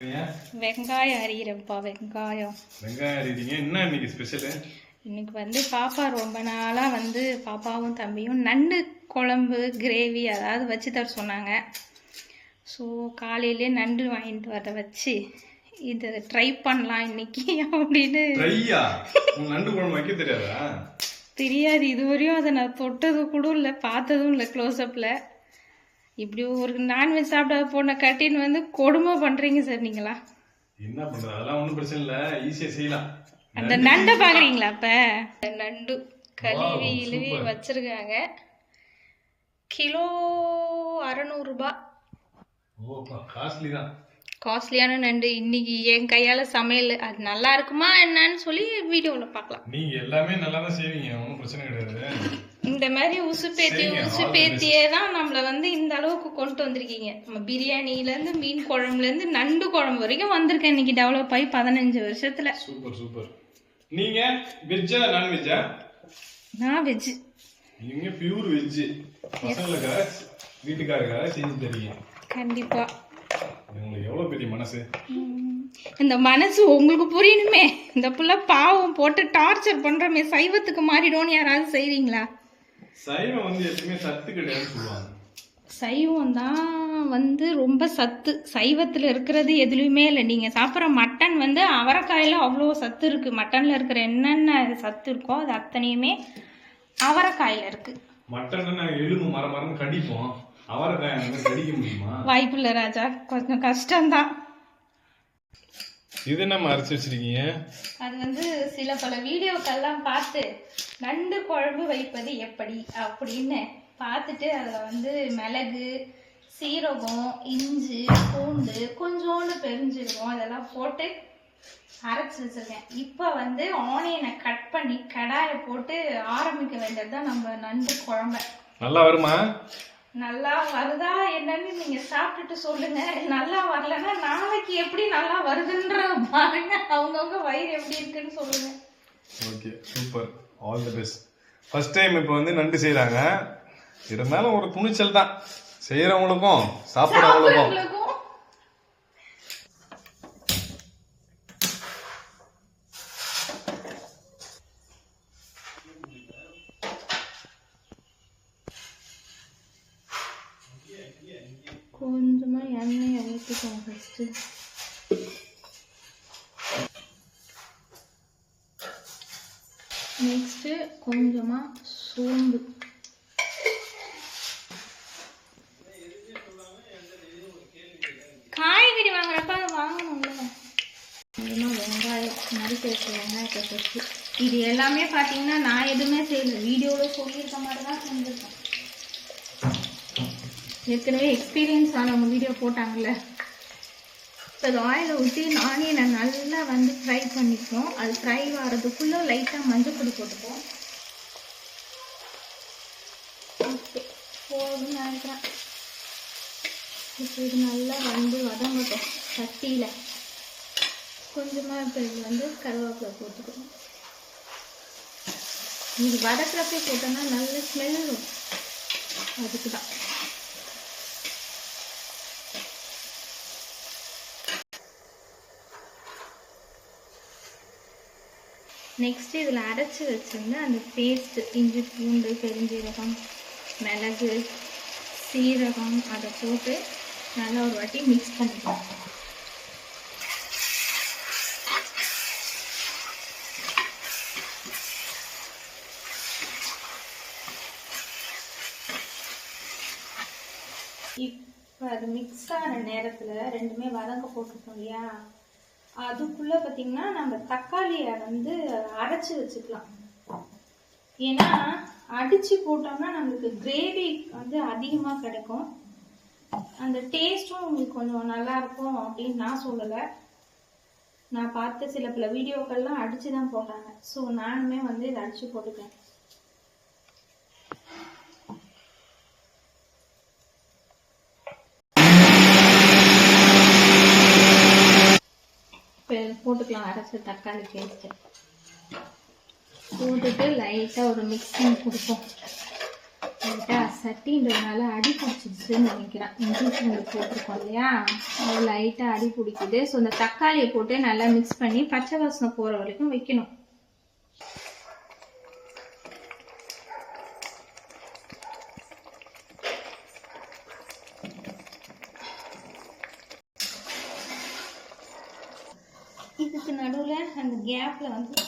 வெங்காயம் அரியிறப்பா. வெங்காயம் அரியுறீங்க. என்ன இன்னைக்கு ஸ்பெஷல்? இன்னைக்கு வந்து பாப்பா ரொம்ப நாளாக வந்து பாப்பாவும் தம்பியும் நண்டு குழம்பு கிரேவி அதாவது வச்சு தர சொன்னாங்க. ஸோ காலையிலே நண்டு வாங்கிட்டு வர வச்சு இதை ட்ரை பண்ணலாம் இன்னைக்கு அப்படின்னு. நண்டு குழம்பு வைக்க தெரியாதா? தெரியாது, இதுவரையும் அதை நான் தொட்டது கூட இல்லை, பார்த்ததும் இல்லை க்ளோஸ்அப்பில். இப்படி ஒரு நான்வெஜ் சாப்பிடாத போன கட்டின்னு வந்து கொடுமை பண்றீங்க சார். நீங்களா என்ன பண்றது? அதெல்லாம் ஒன்றும் பிரச்சனை இல்லை, ஈஸியாக செய்யலாம். அந்த நண்டை பாக்குறீங்களா? அப்ப நண்டு கழுவி வச்சிருக்காங்க. கிலோ 600 ரூபாய். காஸ்ட்லி தான். காஸ்ட்லியான நண்டு. இன்னைக்கு என் கையால சமையல். அது நல்லா இருக்குமா என்னன்னு சொல்லி வீடியோவில் பார்க்கலாம். நீங்க எல்லாமே நல்லா தான் செய்வீங்க, ஒன்றும் பிரச்சனை கிடையாது. இந்த மாதிரி உசுப்பேத்தியே தான் நம்மளை வந்து இந்த அளவுக்கு கொண்டு வந்திருக்கீங்க. நம்ம பிரியாணிலேருந்து மீன் குழம்புலேருந்து நண்டு குழம்பு வரைக்கும் வந்திருக்கேன் இன்னைக்கு டெவலப் ஆகி 15 வருஷத்துல. Super super. நீங்க வெஜ்ஜா நான்வெஜ்ஜா? Non veg. நீங்க பியூர் வெஜ். பசங்களுக்காக வீட்டுக்காரருக்காக செஞ்சு தரீங்க. கண்டிப்பா. உங்களுக்கு எவ்வளவு பெரிய மனசு. இந்த மனசு உங்களுக்கு புரியணுமே. இந்த புள்ள பாவம் போட்டு டார்ச்சர் பண்றமே. சைவத்துக்கு மாறிடும்னு யாராவது செய்றீங்களா? சைவம் வந்து எப்பவுமே சத்து கிடையாதுன்னு சொல்லுவாங்க. சைவம் தான் வந்து ரொம்ப சத்து. சைவத்தில் இருக்கிறது எதுலையுமே இல்லை. நீங்கள் சாப்பிட்ற மட்டன் வந்து அவரைக்காயில் அவ்வளோ சத்து இருக்குது. மட்டனில் இருக்கிற என்னென்ன சத்து இருக்கோ அது அத்தனையுமே அவரைக்காயில் இருக்குது. மட்டன் நாங்கள் எலும்பு மரம் கடிப்போம், அவரைக்காய் கடிக்க முடியுமா? வாய்ப்பு இல்லை ராஜா, கொஞ்சம் கஷ்டம்தான். இது நம்ம அரைச்சி வச்சிருக்கீங்க. அது வந்து சில பல வீடியோக்கெல்லாம் பார்த்து நண்டு குழம்பு வைப்பது எப்படி அப்படின்னு பார்த்துட்டு அதில் வந்து மிளகு, சீரகம், இஞ்சி, பூண்டு, கொஞ்சோண்டு பெருஞ்சீரகம் இதெல்லாம் போட்டு அரைச்சி வச்சிருக்கேன். இப்போ வந்து ஆனியனை கட் பண்ணி கடாயை போட்டு ஆரம்பிக்க வேண்டியது தான் நம்ம நண்டு குழம்பு. நல்லா வருமா? நல்லா வருதா என்னன்னு நீங்க சாப்பிட்டுட்டு சொல்லுங்க. நல்லா வரலன்னா நாளைக்கு எப்படி நல்லா வருதுன்ற பாருங்க. அவங்கவுங்க வயிறு எப்படி இருக்குன்னு சொல்லுங்க. Okay, super, all the best. First time இப்போ வந்து நண்டு செய்யறாங்க. இருந்தாலும் ஒரு துணிச்சல் தான் செய்யறவங்களுக்கும் சாப்பிட்றவங்களுக்கும். கொஞ்சமா எண்ணெயை ஊற்றிக்கோங்க ஃபர்ஸ்ட். நெக்ஸ்ட் கொஞ்சமா சோம்பு. காய்கறி வாங்குறப்ப அதை வாங்கணும்ல. கொஞ்சமா வெங்காயம் நறுக்கி வச்ச வெங்காயத்தை வச்சு. இது எல்லாமே பார்த்தீங்கன்னா நான் எதுவுமே செய்யல, வீடியோவில் சொல்லியிருக்க மாதிரி தான் செஞ்சுருக்கேன். ஏற்கனவே எக்ஸ்பீரியன்ஸ் ஆனவங்க வீடியோ போட்டாங்கல்ல. இப்போ அது ஆயிலை ஊற்றி ஆனியனை நல்லா வந்து ஃப்ரை பண்ணிப்போம். அது ஃப்ரை ஆகிறதுக்குள்ளே லைட்டாக மஞ்சள் பொடி போட்டுப்போம். ஓகே, போதும்னு நினைக்கிறேன். இப்போ இது நல்லா வந்து வதங்கட்டும் சட்டியில். கொஞ்சமாக இப்போ இது வந்து கருவேப்பிலை போட்டுக்கணும். இது வதக்கிறப்பே போட்டோன்னா நல்ல ஸ்மெல் வரும். அதுக்கு தான். நெக்ஸ்ட்டு இதில் அரைச்சி வச்சுருந்தேன் அந்த பேஸ்ட்டு, இஞ்சி பூண்டு பெருஞ்சீரகம் மிளகு சீரகம் அதை போட்டு நல்லா ஒரு வாட்டி மிக்ஸ் பண்ணிக்கலாம். இப்போ அது மிக்ஸ் ஆன நேரத்தில் ரெண்டுமே வதங்க போட்டுருக்கோம் இல்லையா, அதுக்குள்ளே பார்த்திங்கன்னா நம்ம தக்காளியை வந்து அரைச்சி வச்சுக்கலாம். ஏன்னா அடித்து போட்டோம்னா நம்மளுக்கு கிரேவி வந்து அதிகமாக கிடைக்கும். அந்த டேஸ்ட்டும் உங்களுக்கு கொஞ்சம் நல்லாயிருக்கும் அப்படின்னு நான் சொல்லலை. நான் பார்த்து சில பல வீடியோக்கள்லாம் அடித்து தான் போட்டாங்க. ஸோ நானுமே வந்து இதை அடித்து போட்டுக்கேன். போட்டுக்கலாம் அரைச்ச தக்காளி பேஸ்ட்டு போட்டுட்டு லைட்டாக ஒரு மிக்சிங் கொடுப்போம். சட்டின்றதுனால அடி பிடிச்சிடுச்சுன்னு நினைக்கிறேன். இஞ்சி பூண்டு போட்டிருக்கோம் இல்லையா, அது லைட்டாக அடி பிடிக்குது. ஸோ இந்த தக்காளியை போட்டு நல்லா மிக்ஸ் பண்ணி பச்சை வாசனை போகிற வரைக்கும் வைக்கணும். இதுக்கு நடுவில் அந்த கேப்பில் வந்து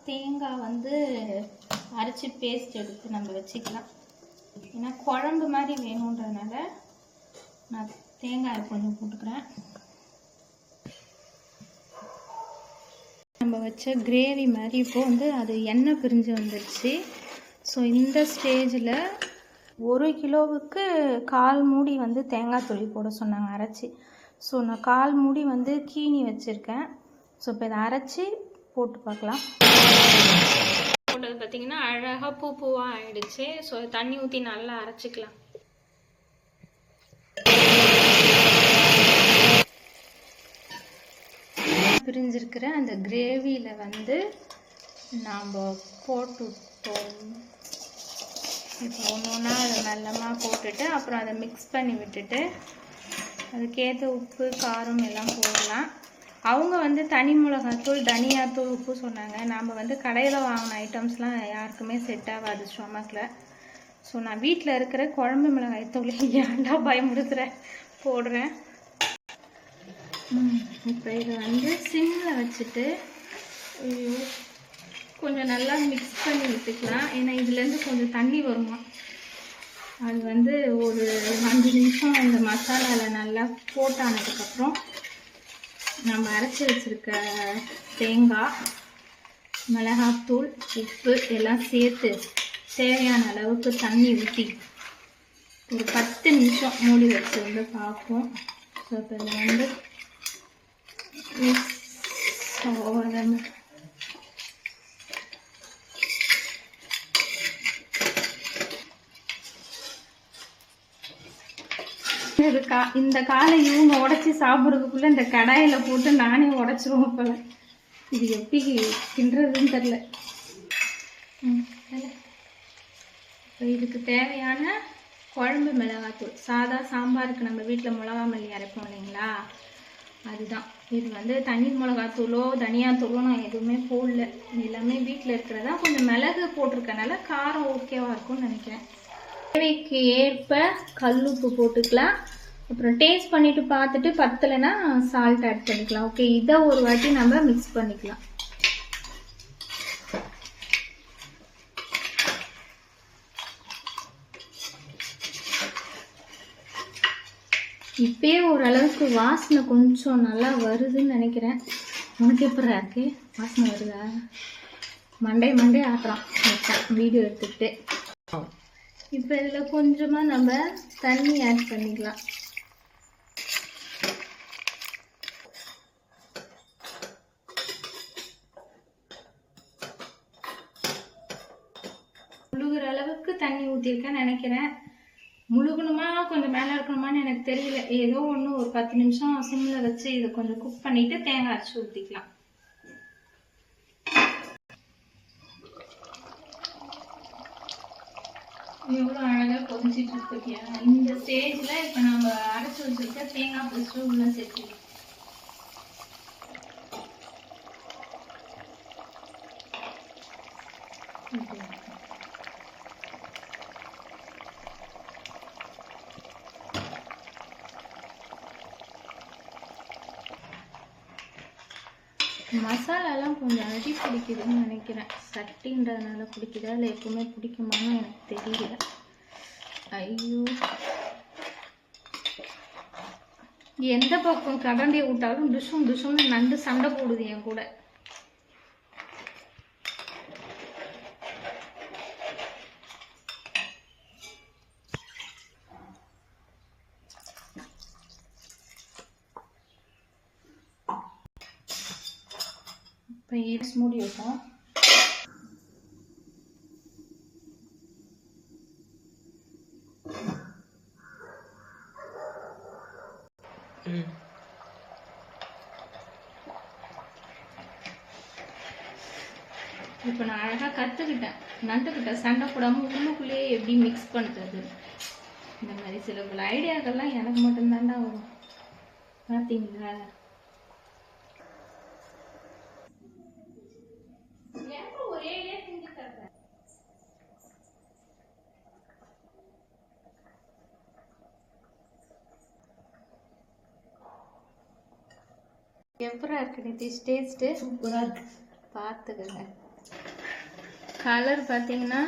தேங்காய் வந்து அரைச்சி பேஸ்ட் எடுத்து நம்ம வச்சுக்கலாம். ஏன்னா குழம்பு மாதிரி வேணுன்றதுனால நான் தேங்காய் கொஞ்சம் போட்டுக்கிறேன். நம்ம வச்ச கிரேவி மாதிரி இப்போது வந்து அது எண்ணெய் பிரிஞ்சு வந்துடுச்சு. ஸோ இந்த ஸ்டேஜில் 1 கிலோவுக்கு 1/4 மூடி வந்து தேங்காய் துளி போட சொன்னாங்க அரைச்சி. ஸோ நான் 1/4 மூடி வந்து கீனி வச்சுருக்கேன். ஸோ இப்போ இதை அரைச்சி போட்டு பார்க்கலாம். போட்டது பார்த்திங்கன்னா அழகாக பூவாக ஆயிடுச்சு. ஸோ தண்ணி ஊற்றி நல்லா அரைச்சிக்கலாம். பிரிஞ்சிருக்கிற அந்த கிரேவியில் வந்து நாம் போட்டுட்டோம். இப்போ ஒன்று அதை மெல்லமாக போட்டுட்டு அப்புறம் அதை மிக்ஸ் பண்ணி விட்டுட்டு அதுக்கேற்ற உப்பு காரம் எல்லாம் போடலாம். அவங்க வந்து தனி மிளகாத்தூள் தனியாத்தூள் உப்பு சொன்னாங்க. நாம் வந்து கடையில் வாங்கின ஐட்டம்ஸ்லாம் யாருக்குமே செட் ஆகாது ஸ்டொமக்கில். ஸோ நான் வீட்டில் இருக்கிற குழம்பு மிளகாய்த்தூள் ஏன்டா பயமுறுத்துகிறேன் போடுறேன். இப்போ இதை வந்து சிம்மில் வச்சுட்டு கொஞ்சம் நல்லா மிக்ஸ் பண்ணி விட்டுக்கலாம். ஏன்னா இதுலேருந்து கொஞ்சம் தண்ணி வருமா, அது வந்து ஒரு 5 நிமிஷம் இந்த மசாலாவில் நல்லா போட்டானதுக்கப்புறம் நம்ம அரைச்சி வச்சுருக்க தேங்காய், மிளகாத்தூள், உப்பு எல்லாம் சேர்த்து தேவையான அளவுக்கு தண்ணி ஊற்றி ஒரு 10 நிமிஷம் மூடி வச்சு வந்து பார்ப்போம். ஸோ இப்போ இதில் வந்து இந்த காலை இவங்க உடச்சி சாப்பிட்றதுக்குள்ளே இந்த கடாயில் போட்டு நானே உடச்சிருவோம் போல. இது எப்படி கிண்டுறதுன்னு தெரில. இப்போ இதுக்கு தேவையான குழம்பு மிளகாத்தூள், சாதா சாம்பாருக்கு நம்ம வீட்டில் மிளகா மல்லி அரைப்போம் இல்லைங்களா, அதுதான். இது வந்து தனி மிளகாத்தூளோ தனியாத்தூளோ நான் எதுவுமே போடல. எல்லாமே வீட்டில் இருக்கிறதா. கொஞ்சம் மிளகு போட்டிருக்கனால காரம் ஓகேவாக இருக்கும்னு நினைக்கிறேன். தேவைக்கு ஏற்ப கல்லுப்பு போட்டுக்கலாம். அப்புறம் டேஸ்ட் பண்ணிவிட்டு பார்த்துட்டு பத்தலைன்னா சால்ட் ஆட் பண்ணிக்கலாம். ஓகே, இதை ஒரு வாட்டி நம்ம மிக்ஸ் பண்ணிக்கலாம். இப்பயே ஓரளவுக்கு வாசனை கொஞ்சம் நல்லா வருதுன்னு நினைக்கிறேன். உனக்கு எப்படி இருக்கு? வாசனை வருதா? மண்டே ஆட்டுறான் வீடியோ எடுத்துக்கிட்டு. இப்போ இதில் கொஞ்சமாக நம்ம தண்ணி ஆட் பண்ணிக்கலாம். முழுகிற அளவுக்கு தண்ணி ஊற்றிருக்கேன்னு நினைக்கிறேன். முழுகணுமா கொஞ்சம் மேலே இருக்கணுமான்னு எனக்கு தெரியல. ஏதோ ஒன்று ஒரு 10 நிமிஷம் சிம்மில் வச்சு இதை கொஞ்சம் குக் பண்ணிவிட்டு தேங்காய் அரைச்சி ஊற்றிக்கலாம். எவ்வளோ அழகாக கொதிச்சிட்டு இருக்கியா. இந்த ஸ்டேஜில் இப்போ நம்ம அரைச்சி வச்சுருக்க தேங்காய் பேஸ்ட்டு உள்ள சேர்த்துக்கலாம். மசாலாலாம் கொஞ்சம் அடி பிடிக்குதுன்னு நினைக்கிறேன். சட்டின்றதுனால பிடிக்குதா இல்லை எப்பவுமே பிடிக்குமான்னு எனக்கு தெரியல. ஐயோ, எந்த பக்கம் கடண்டியை விட்டாலும் டிஷும்னு நண்டு சண்டை போடுது என் கூட. இப்போ மூடி வைப்போம். இப்போ நான் அழகாக கற்றுக்கிட்டேன், நட்டுக்கிட்டேன், சண்டை போடாமல் உள்ளுக்குள்ளேயே எப்படி மிக்ஸ் பண்ணுறது. இந்த மாதிரி சில பல ஐடியாக்கள்லாம் எனக்கு மட்டும்தான்டா வரும். பார்த்தீங்களா? ஒரே செஞ்சு தரேன். எப்பரா இருக்கு நிதிஷ் டேஸ்ட்டு? சூப்பராக இருக்கு. பார்த்துக்கங்க. கலர் பார்த்தீங்கன்னா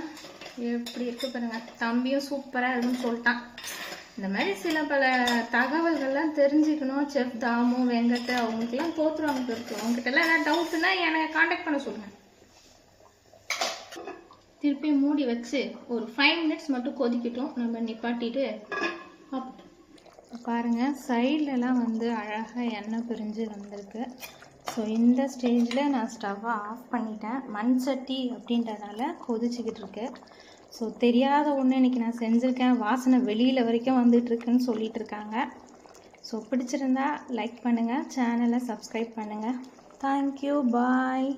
எப்படி இருக்கு பாருங்க. தம்பியும் சூப்பராக இருக்குன்னு சொல்லிட்டான். இந்த மாதிரி சில பல தகவல்கள்லாம் தெரிஞ்சுக்கணும். செஃப் தாமு, வெங்கட் அவங்களுக்குலாம் கோத்துருவாங்க இருக்கு. அவங்ககிட்டலாம் ஏதாவது டவுட்னா எனக்கு காண்டாக்ட் பண்ண சொல்லுங்கள். திருப்பி மூடி வச்சு ஒரு 5 மினிட்ஸ் மட்டும் கொதிக்கட்டும். நம்ம நிப்பாட்டிட்டு பாருங்கள், சைட்லலாம் வந்து அழகாக எண்ணெய் பிரிஞ்சு வந்திருக்கு. ஸோ இந்த ஸ்டேஜில் நான் ஸ்டவ்வை ஆஃப் பண்ணிட்டேன். மண் சட்டி அப்படின்றதால கொதிச்சுக்கிட்டு இருக்கு. ஸோ தெரியாத ஒன்று இன்றைக்கி நான் செஞ்சுருக்கேன். வாசனை வெளியில் வரைக்கும் வந்துட்டுருக்குன்னு சொல்லிட்டு இருக்காங்க. ஸோ பிடிச்சிருந்தா லைக் பண்ணுங்கள், சேனலை சப்ஸ்கிரைப் பண்ணுங்கள். தேங்க்யூ, பாய்.